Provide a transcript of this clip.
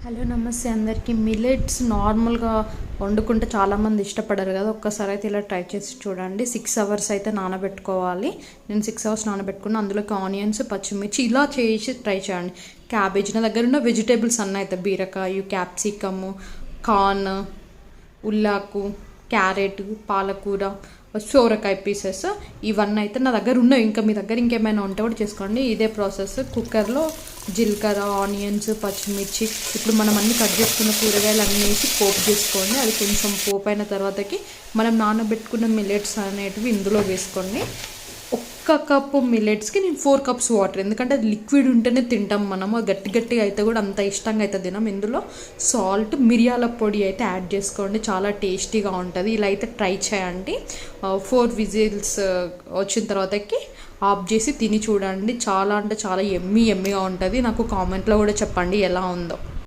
Hello నమస్తే అందరికీ. Millets నార్మల్గా వండుకుంటే చాలామంది ఇష్టపడరు కదా. ఒక్కసారి అయితే ఇలా ట్రై చేసి చూడండి. 6 అవర్స్ అయితే నానబెట్టుకోవాలి. నేను 6 అవర్స్ నానబెట్టుకున్న అందులోకి ఆనియన్స్, పచ్చిమిర్చి ఇలా చేసి ట్రై చేయండి. క్యాబేజ్, నా దగ్గర ఉన్న వెజిటేబుల్స్ అన్నీ అయితే బీరకాయ, క్యాప్సికము, కార్న్, ఉల్లాకు, క్యారెట్, పాలకూర, సోరకాయ పీసెస్ ఇవన్నీ అయితే నా దగ్గర ఉన్నాయి. ఇంకా మీ దగ్గర ఇంకేమైనా ఉంటే కూడా చేసుకోండి. ఇదే ప్రాసెస్. కుక్కర్లో జీలకర్ర, ఆనియన్స్, పచ్చిమిర్చి, ఇప్పుడు మనం అన్ని కట్ చేసుకున్న కూరగాయలు అన్నీ వేసి పోపు చేసుకోండి. అది కొంచెం పోపు అయిన తర్వాతకి మనం నానబెట్టుకున్న మిల్లెట్స్ అనేటివి ఇందులో వేసుకోండి. ఒక్క కప్పు మిల్లెట్స్కి నేను 4 కప్స్ వాటర్, ఎందుకంటే అది లిక్విడ్ ఉంటేనే తింటాం మనము. అది గట్టి గట్టిగా అయితే కూడా అంత ఇష్టంగా అయితే తినాం. ఇందులో సాల్ట్, మిరియాల పొడి అయితే యాడ్ చేసుకోండి. చాలా టేస్టీగా ఉంటుంది. ఇలా అయితే ట్రై చేయండి. 4 విజిల్స్ వచ్చిన తర్వాతకి ఆఫ్ చేసి తిని చూడండి. చాలా అంటే చాలా ఎమ్మీగా ఉంటుంది. నాకు కామెంట్లో కూడా చెప్పండి ఎలా ఉందో.